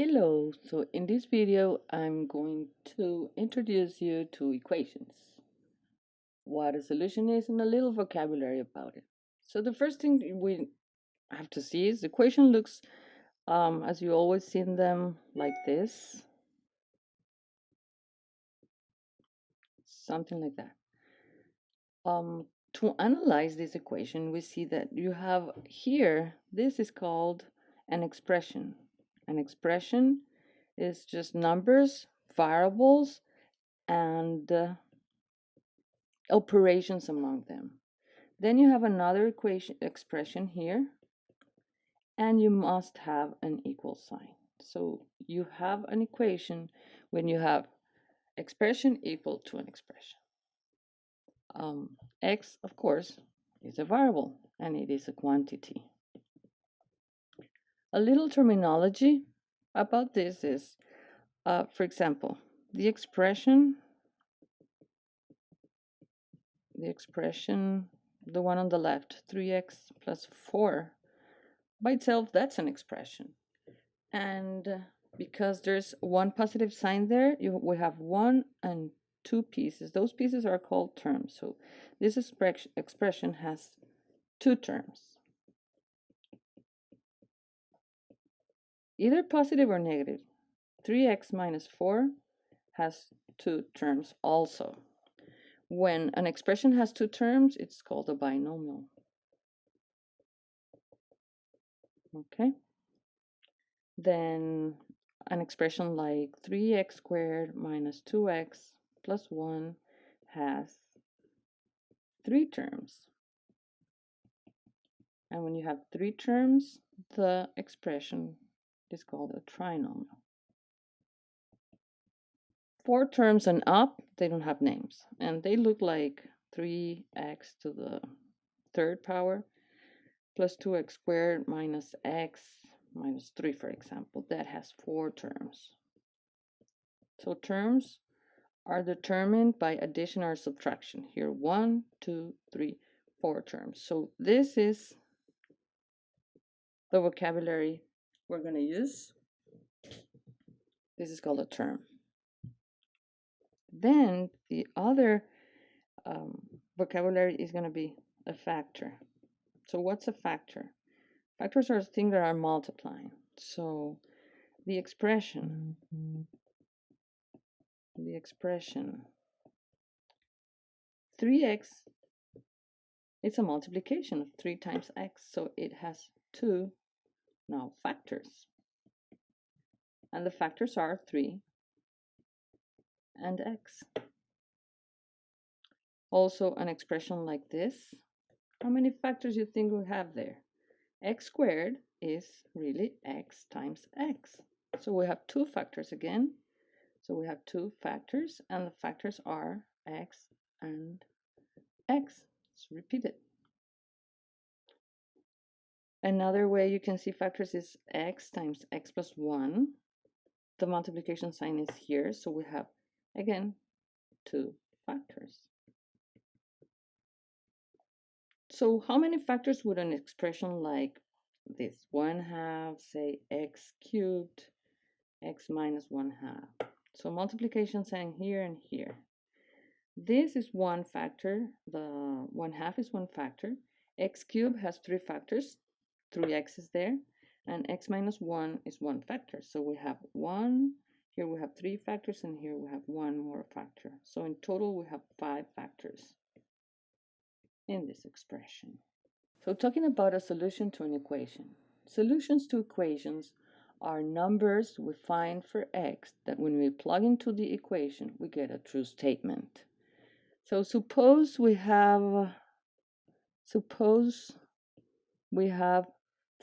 Hello, so in this video I'm going to introduce you to equations, what a solution is and a little vocabulary about it. So the first thing we have to see is the equation looks as you always seen them like this, something like that. To analyze this equation we see that you have here, this is called an expression. An expression is just numbers, variables, and operations among them. Then you have another expression here, and you must have an equal sign. So you have an equation when you have expression equal to an expression. X, of course, is a variable, and it is a quantity. A little terminology about this is, for example, the expression, the one on the left, 3x plus 4, by itself, that's an expression. And because there's one positive sign there, we have one and two pieces. Those pieces are called terms. So this expression has two terms, either positive or negative. 3x minus 4 has two terms also. When an expression has two terms, it's called a binomial. Okay? Then an expression like 3x squared minus 2x plus 1 has three terms. And when you have three terms, the expression is called a trinomial. Four terms and up, they don't have names. And they look like 3x to the third power plus 2x squared minus x minus 3, for example. That has four terms. So terms are determined by addition or subtraction. Here, 1, 2, 3, 4 terms. So this is the vocabulary we're going to use. This is called a term. Then the other vocabulary is going to be a factor. So what's a factor? Factors are things that are multiplying. So the expression 3x, it's a multiplication of 3 times x, so it has two now factors. And the factors are 3 and x. Also an expression like this. How many factors you think we have there? X squared is really x times x. So we have two factors again. So we have two factors, and the factors are x and x. Let's repeat it. Another way you can see factors is x times x plus 1. The multiplication sign is here, so we have, again, two factors. So how many factors would an expression like this 1 have, say, x cubed, x minus 1 half? So multiplication sign here and here. This is one factor. The 1 half is one factor. X cubed has three factors. 3x is there. And x minus 1 is one factor. So we have 1. Here we have three factors. And here we have one more factor. So in total, we have 5 factors in this expression. So talking about a solution to an equation. Solutions to equations are numbers we find for x that when we plug into the equation, we get a true statement. So suppose we have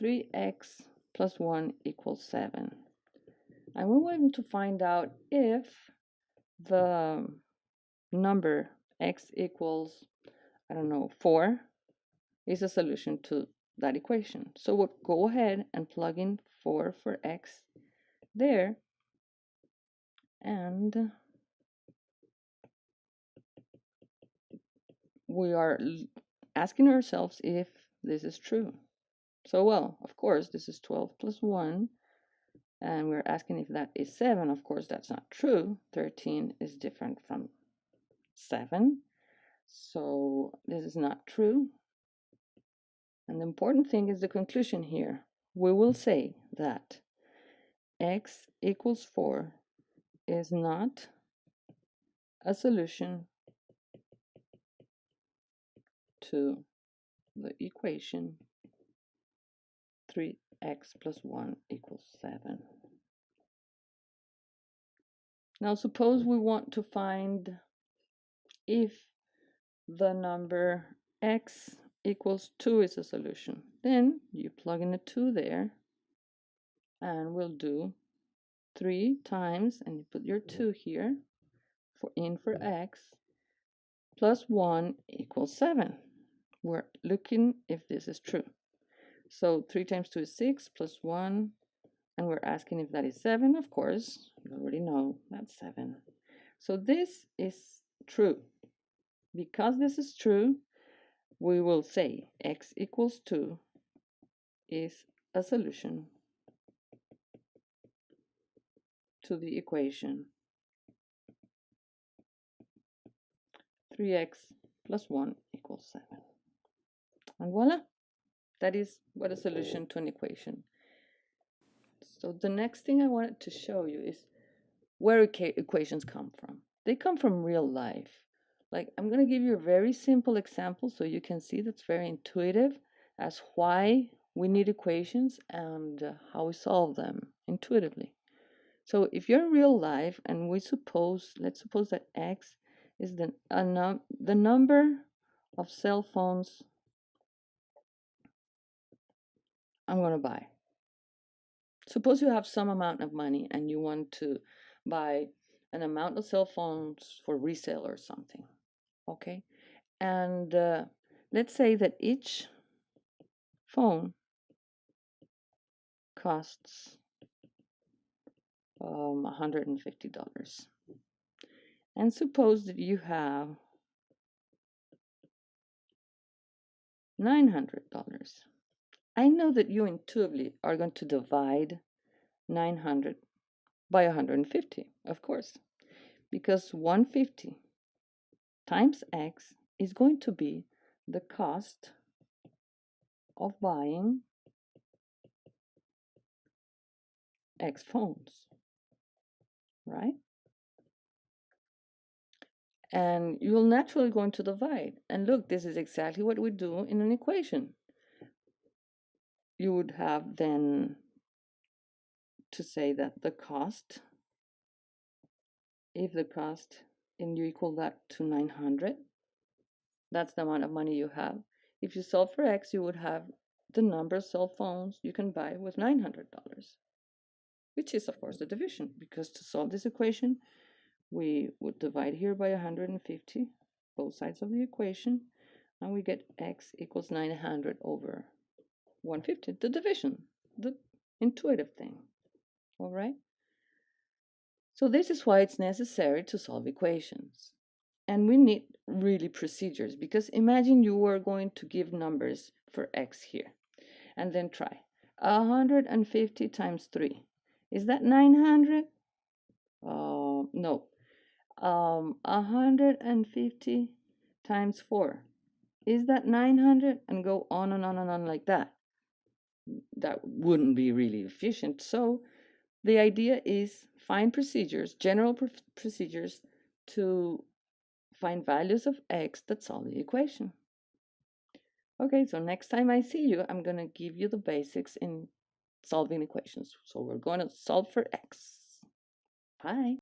3x plus 1 equals 7. And we want to find out if the number x equals, 4 is a solution to that equation. So we'll go ahead and plug in 4 for x there, and we are asking ourselves if this is true. So, well, of course, this is 12 plus 1, and we're asking if that is 7. Of course, that's not true. 13 is different from 7. So this is not true. And the important thing is the conclusion here. We will say that x equals 4 is not a solution to the equation 3x plus 1 equals 7. Now suppose we want to find if the number x equals 2 is a solution. Then you plug in a 2 there, and we'll do 3 times, and you put your 2 here, for x, plus 1 equals 7. We're looking if this is true. So 3 times 2 is 6, plus 1, and we're asking if that is 7. Of course, you already know that's 7. So this is true. Because this is true, we will say x equals 2 is a solution to the equation 3x plus 1 equals 7. And voila, that is what a solution to an equation. So the next thing I wanted to show you is where equations come from. They come from real life. Like, I'm going to give you a very simple example so you can see that's very intuitive as why we need equations and how we solve them intuitively. So if you're in real life and let's suppose that x is the number of cell phones I'm going to buy. Suppose you have some amount of money and you want to buy an amount of cell phones for resale or something. Okay, and let's say that each phone costs $150. And suppose that you have $900. I know that you intuitively are going to divide 900 by 150, of course, because 150 times x is going to be the cost of buying x phones, right? And you'll naturally going to divide. And look, this is exactly what we do in an equation. You would have then to say that the cost, if the cost, and you equal that to 900, that's the amount of money you have. If you solve for x, you would have the number of cell phones you can buy with $900, which is, of course, the division, because to solve this equation, we would divide here by 150, both sides of the equation, and we get x equals 900 over 150, the division, the intuitive thing. All right? So this is why it's necessary to solve equations. And we need really procedures, because imagine you were going to give numbers for x here, and then try 150 times 3. Is that 900? No. 150 times 4. Is that 900? And go on and on and on like that. That wouldn't be really efficient. So the idea is find procedures, general procedures to find values of x that solve the equation. Okay, so next time I see you, I'm going to give you the basics in solving equations. So we're going to solve for x. Bye.